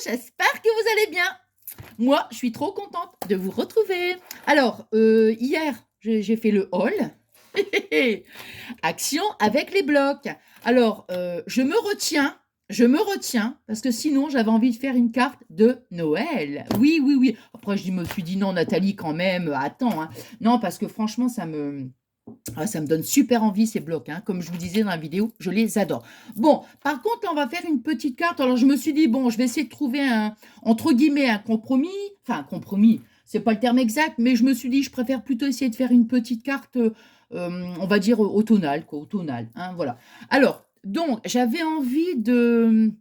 j'espère que vous allez bien. Moi, je suis trop contente de vous retrouver. Alors, hier, j'ai fait le haul. Action avec les blocs. Alors, je me retiens, parce que sinon, j'avais envie de faire une carte de Noël. Oui, oui, oui. Après, je me suis dit, non, Nathalie, quand même, attends, hein. Non, parce que franchement, ça me donne super envie ces blocs, hein. Comme je vous disais dans la vidéo, je les adore. Bon, par contre, là, on va faire une petite carte. Alors, je me suis dit, bon, je vais essayer de trouver entre guillemets, un compromis. Enfin, un compromis, c'est pas le terme exact, mais je me suis dit, je préfère plutôt essayer de faire une petite carte, on va dire, automnale, quoi, automnale, hein, voilà. Alors, donc, j'avais envie de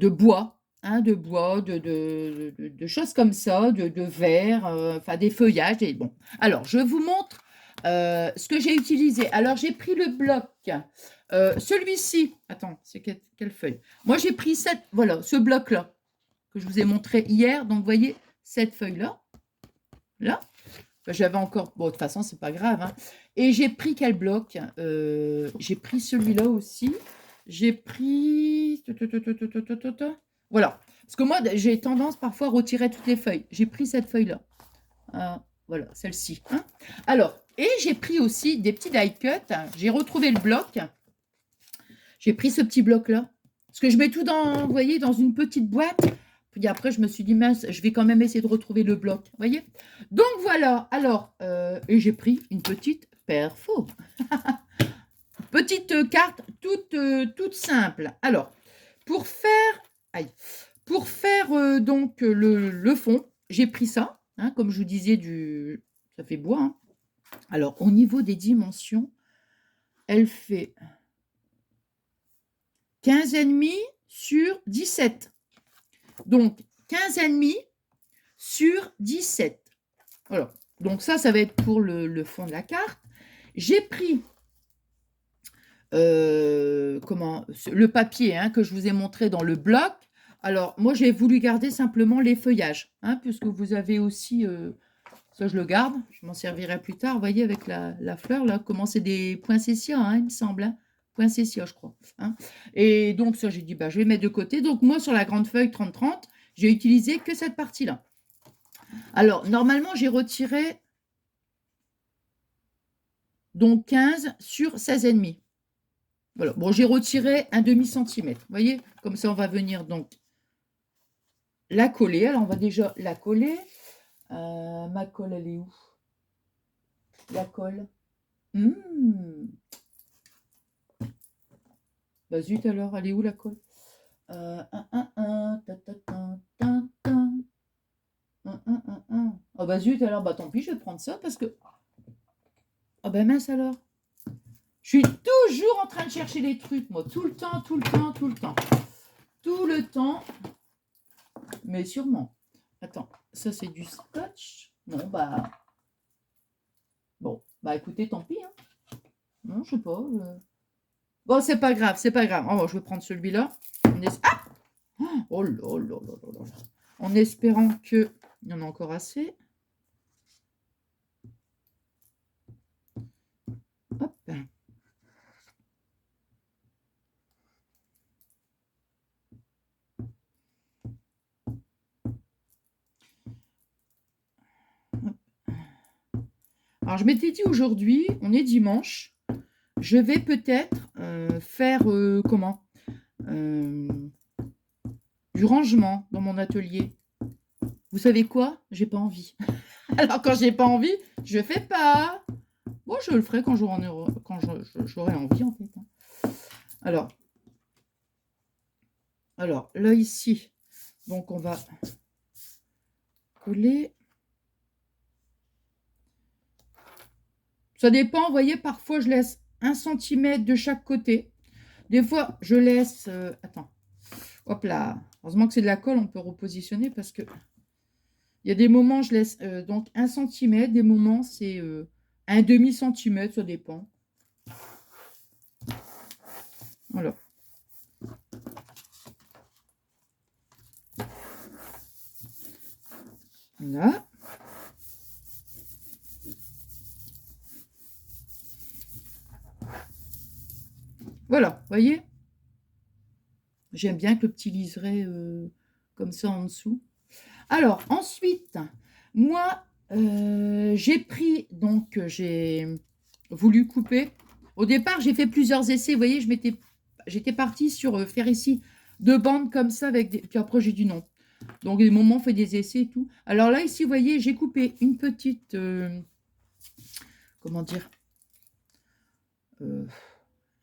bois, hein, de bois, de choses comme ça, de verre, enfin des feuillages. Bon, alors je vous montre ce que j'ai utilisé. Alors j'ai pris le bloc, celui-ci. Attends, c'est quelle feuille? Moi j'ai pris voilà, ce bloc-là que je vous ai montré hier. Donc vous voyez cette feuille-là, là. J'avais encore, bon de toute façon c'est pas grave, hein. Et j'ai pris quel bloc? J'ai pris celui-là aussi. J'ai pris... Voilà. Parce que moi, j'ai tendance parfois à retirer toutes les feuilles. J'ai pris cette feuille-là. Voilà, celle-ci, hein. Alors, et j'ai pris aussi des petits die cut. J'ai retrouvé le bloc. J'ai pris ce petit bloc-là. Parce que je mets tout dans, vous voyez, dans une petite boîte. Puis après, je me suis dit, mince, je vais quand même essayer de retrouver le bloc. Vous voyez? Donc voilà. Alors, et j'ai pris une petite perfo. Petite carte toute simple. Alors, pour faire, donc le fond, j'ai pris ça, hein, comme je vous disais, ça fait bois, hein. Alors, au niveau des dimensions, elle fait 15,5 sur 17. Donc, 15,5 sur 17. Voilà. Donc ça va être pour le fond de la carte. J'ai pris le papier, hein, que je vous ai montré dans le bloc. Alors, moi, j'ai voulu garder simplement les feuillages, hein, puisque vous avez aussi... ça, je le garde. Je m'en servirai plus tard. Vous voyez, avec la fleur, là, comment c'est des poinsettias, hein, il me semble. Hein, poinsettias, je crois. Hein. Et donc, ça, j'ai dit, bah, je vais mettre de côté. Donc, moi, sur la grande feuille 30-30, j'ai utilisé que cette partie-là. Alors, normalement, j'ai retiré donc 15 sur 16,5. Voilà. Bon, j'ai retiré un demi-centimètre. Vous voyez, comme ça, on va venir donc la coller. Alors, on va déjà la coller. Ma colle, elle est où? La colle. Bah zut alors, elle est où la colle? Oh bah zut alors, bah tant pis, je vais prendre ça parce que... Oh bah mince alors. Je suis toujours en train de chercher les trucs, moi. Tout le temps, tout le temps, tout le temps. Tout le temps. Mais sûrement. Attends, ça c'est du scotch. Non, bah... Bon, bah écoutez, tant pis. Hein. Non, je sais pas. Bon, c'est pas grave, c'est pas grave. Oh, je vais prendre celui-là. Ah, oh là là là là là. En espérant qu'il y en a encore assez. Hop. Alors, je m'étais dit aujourd'hui, on est dimanche, je vais peut-être faire du rangement dans mon atelier. Vous savez quoi? J'ai pas envie. Alors, quand j'ai pas envie, je fais pas. Bon, je le ferai quand j'aurai envie, en fait. Alors, là, ici, donc on va coller. Ça dépend, vous voyez, parfois je laisse 1 cm de chaque côté. Des fois, je laisse... attends. Hop là. Heureusement que c'est de la colle, on peut repositionner parce que... Il y a des moments, je laisse donc 1 cm. Des moments, c'est 1/2 cm, ça dépend. Voilà. Là. Voilà, vous voyez? J'aime bien que le petit liseré comme ça en dessous. Alors, ensuite, moi, j'ai pris, donc j'ai voulu couper. Au départ, j'ai fait plusieurs essais. Vous voyez, j'étais partie sur faire ici 2 bandes comme ça, avec des... puis après, j'ai dit non. Donc, des moments, on fait des essais et tout. Alors là, ici, vous voyez, j'ai coupé une petite... comment dire un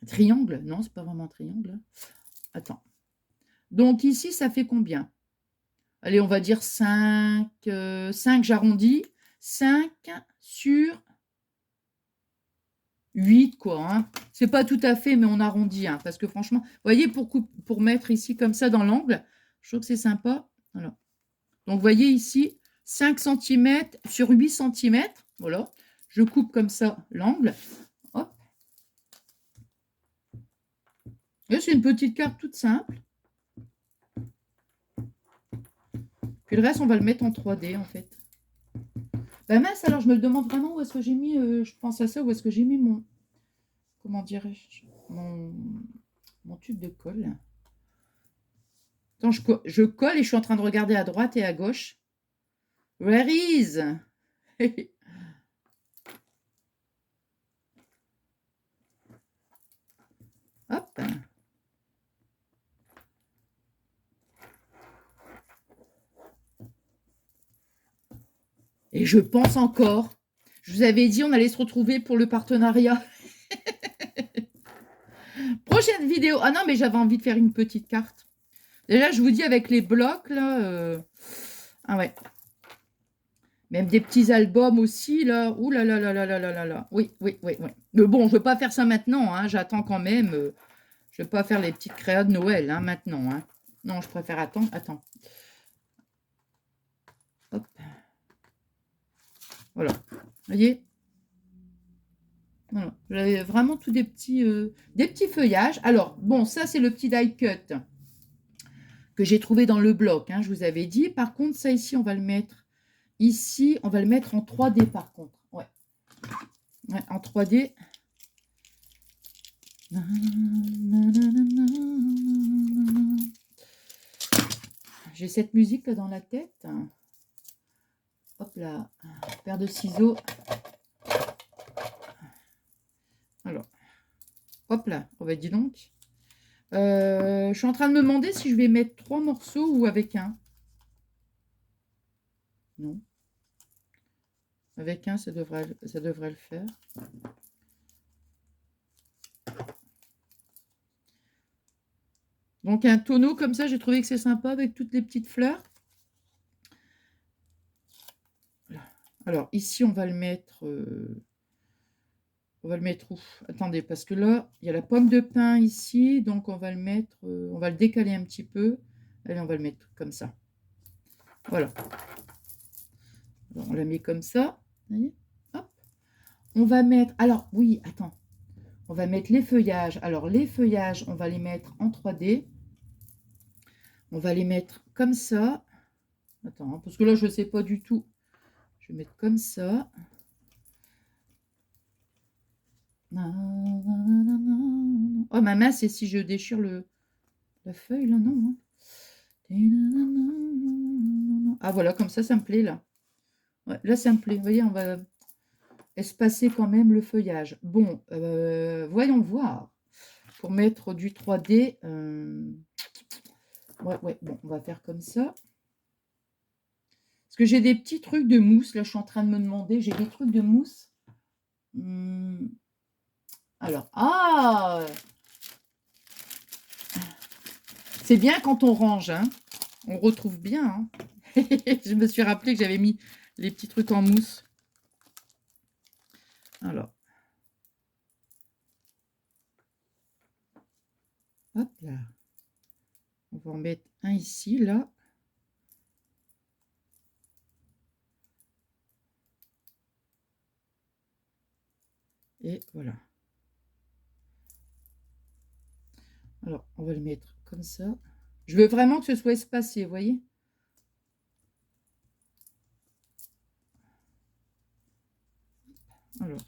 triangle. Non, c'est pas vraiment un triangle. Attends. Donc, ici, ça fait combien? Allez, on va dire 5, 5 j'arrondis, 5 sur 8, quoi. Hein. C'est pas tout à fait, mais on arrondit. Hein, parce que franchement, vous voyez, pour mettre ici comme ça dans l'angle, je trouve que c'est sympa. Voilà. Donc, vous voyez ici, 5 cm sur 8 cm. Voilà. Je coupe comme ça l'angle. Hop. Et c'est une petite carte toute simple. Puis le reste, on va le mettre en 3D, en fait. Ben mince, alors je me demande vraiment où est-ce que j'ai mis, je pense à ça, où est-ce que j'ai mis mon, comment dirais-je, mon tube de colle. Attends, je colle et je suis en train de regarder à droite et à gauche. Where is? Hop. Et je pense encore, je vous avais dit, on allait se retrouver pour le partenariat. Prochaine vidéo. Ah non, mais j'avais envie de faire une petite carte. Déjà, je vous dis, avec les blocs, là... Ah ouais. Même des petits albums aussi, là. Ouh là là là là là là là là. Oui, oui, oui, oui. Mais bon, je ne veux pas faire ça maintenant. Hein. J'attends quand même. Je ne vais pas faire les petites créas de Noël hein, maintenant. Hein. Non, je préfère attendre. Attends. Hop. Voilà. Vous voyez? Voilà. J'avais vraiment tous des petits feuillages. Alors, bon, ça, c'est le petit die cut que j'ai trouvé dans le bloc. Hein, je vous avais dit. Par contre, ça ici, on va le mettre ici. On va le mettre en 3D par contre. Ouais. Ouais, en 3D. J'ai cette musique là dans la tête. Hop là, paire de ciseaux. Alors, hop là, on va dire donc. Je suis en train de me demander si je vais mettre 3 morceaux ou avec un. Non. Avec un, ça devrait le faire. Donc un tonneau comme ça, j'ai trouvé que c'est sympa avec toutes les petites fleurs. Alors ici, on va le mettre... on va le mettre où? Attendez, parce que là, il y a la pomme de pin ici, donc on va le mettre... on va le décaler un petit peu. Allez, on va le mettre comme ça. Voilà. Alors, on la met comme ça. Vous voyez? Hop. On va mettre... Alors, oui, attends. On va mettre les feuillages. Alors, les feuillages, on va les mettre en 3D. On va les mettre comme ça. Attends, hein, parce que là, je ne sais pas du tout. Je vais mettre comme ça. Oh, ma main, c'est si je déchire la feuille, là, non. Ah, voilà, comme ça me plaît, là. Ouais, là, ça me plaît. Vous voyez, on va espacer quand même le feuillage. Bon, voyons voir. Pour mettre du 3D... Ouais, bon, on va faire comme ça. Parce que j'ai des petits trucs de mousse. Là, je suis en train de me demander. J'ai des trucs de mousse. Alors, c'est bien quand on range. Hein. On retrouve bien. Hein. Je me suis rappelé que j'avais mis les petits trucs en mousse. Alors. Hop là. On va en mettre un ici, là. Et voilà. Alors, on va le mettre comme ça. Je veux vraiment que ce soit espacé, vous voyez? Alors.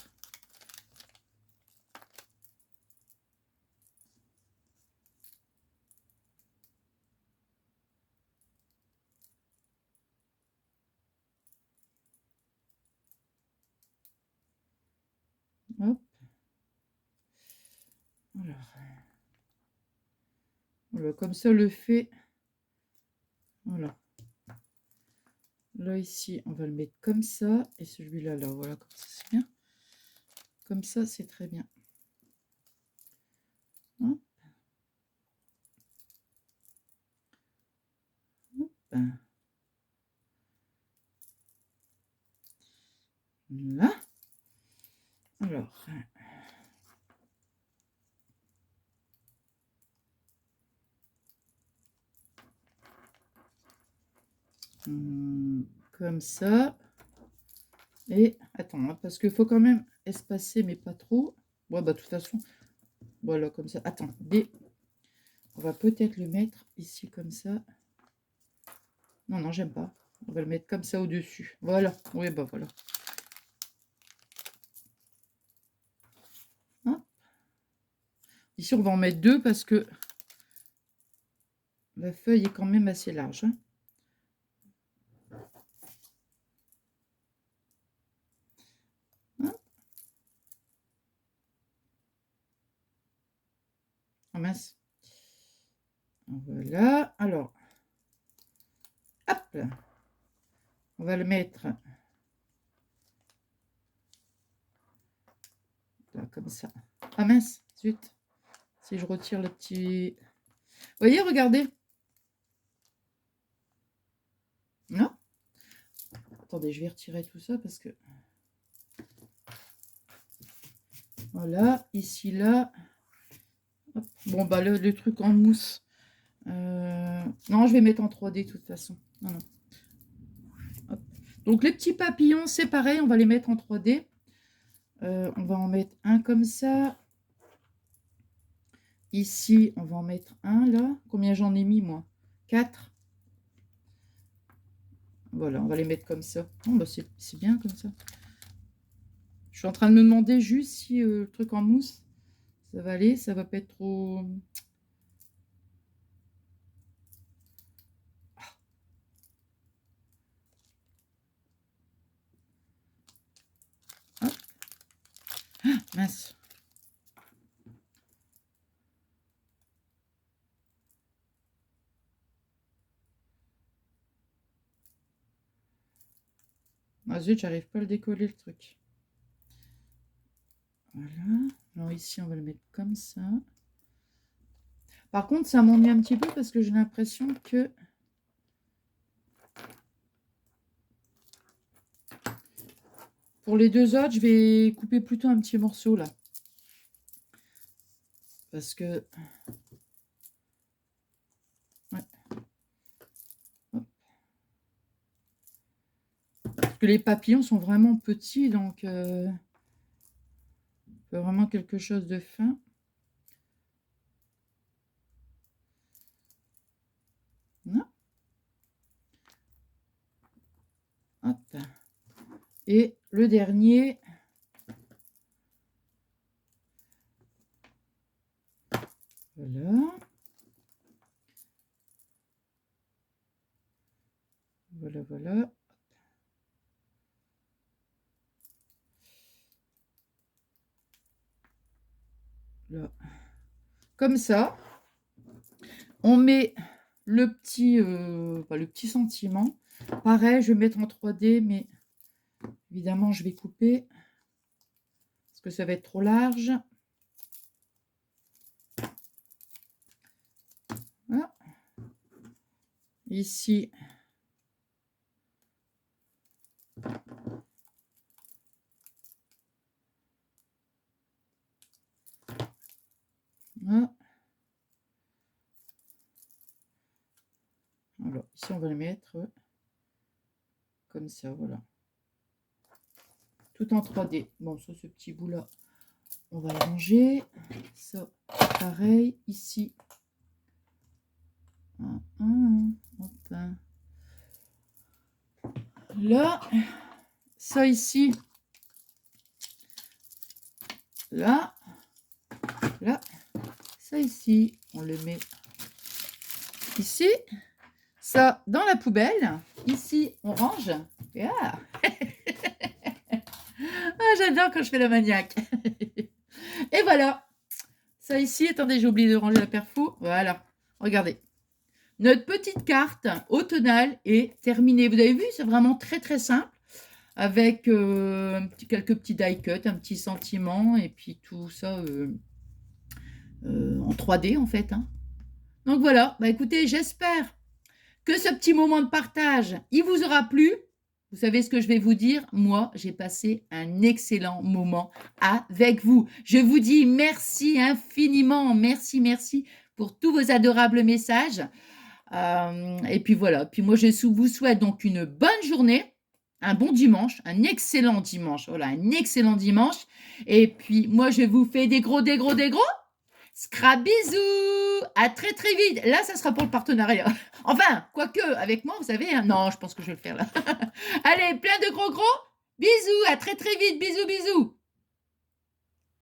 Hop. Alors. Voilà, comme ça, le fait. Voilà. Là, ici, on va le mettre comme ça. Et celui-là, là, voilà, comme ça, c'est bien. Comme ça, c'est très bien. Hop. Hop. Là. Alors. Comme ça. Et attends, hein, parce qu'il faut quand même espacer, mais pas trop. Ouais, bah, de toute façon, voilà, comme ça. Attends, on va peut-être le mettre ici, comme ça. Non, non, j'aime pas. On va le mettre comme ça au-dessus. Voilà. Oui, bah, voilà. Hein, ici, on va en mettre deux parce que la feuille est quand même assez large. Hein. Hein, ah mince. Voilà. Alors, hop. On va le mettre là, comme ça. Ah mince, zut. Si je retire le petit... Vous voyez, regardez. Non? Attendez, je vais retirer tout ça parce que... Voilà, ici, là. Hop. Bon, bah, le truc en mousse. Non, je vais mettre en 3D de toute façon. Non, non. Hop. Donc, les petits papillons, c'est pareil, on va les mettre en 3D. On va en mettre un comme ça. Ici, on va en mettre un, là. Combien j'en ai mis, moi? 4. Voilà, on va les mettre comme ça. Oh, bah, c'est bien comme ça. Je suis en train de me demander juste si le truc en mousse, ça va aller, ça va pas être trop... Hop. Ah, mince. Ah zut, j'arrive pas à le décoller le truc. Voilà. Alors ici, on va le mettre comme ça. Par contre, ça m'ennuie un petit peu parce que j'ai l'impression que... Pour les deux autres, je vais couper plutôt un petit morceau là. Parce que... Ouais. Hop. Parce que les papillons sont vraiment petits, donc... vraiment quelque chose de fin. Non. Hop. Et le dernier... Voilà. Voilà, voilà. Là. Comme ça. On met le petit sentiment. Pareil, je vais mettre en 3D, mais évidemment, je vais couper. Parce que ça va être trop large. Voilà. Ici. Voilà. Alors, ici, on va le mettre comme ça, voilà. Tout en 3D. Bon, ça, ce petit bout-là, on va le ranger. Ça, pareil, ici. Hop. Là, ça ici. Là. Là. Ça ici. On le met ici. Ça dans la poubelle. Ici, on range. Yeah. j'adore quand je fais la maniaque. Et voilà. Ça ici, attendez, j'ai oublié de ranger la perfo. Voilà, regardez. Notre petite carte automnale est terminée. Vous avez vu, c'est vraiment très très simple. Avec quelques petits die cuts, un petit sentiment, et puis tout ça en 3D en fait. Hein. Donc voilà, bah écoutez, j'espère que ce petit moment de partage, il vous aura plu. Vous savez ce que je vais vous dire? Moi, j'ai passé un excellent moment avec vous. Je vous dis merci infiniment. Merci, merci pour tous vos adorables messages. Et puis voilà. Puis moi, je vous souhaite donc une bonne journée, un bon dimanche, un excellent dimanche. Voilà, un excellent dimanche. Et puis moi, je vous fais des gros, des gros, des gros. Scrap bisous. À très, très vite. Là, ça sera pour le partenariat. Enfin, quoique, avec moi, vous savez. Hein, non, je pense que je vais le faire là. Allez, plein de gros, gros. Bisous. À très, très vite. Bisous, bisous.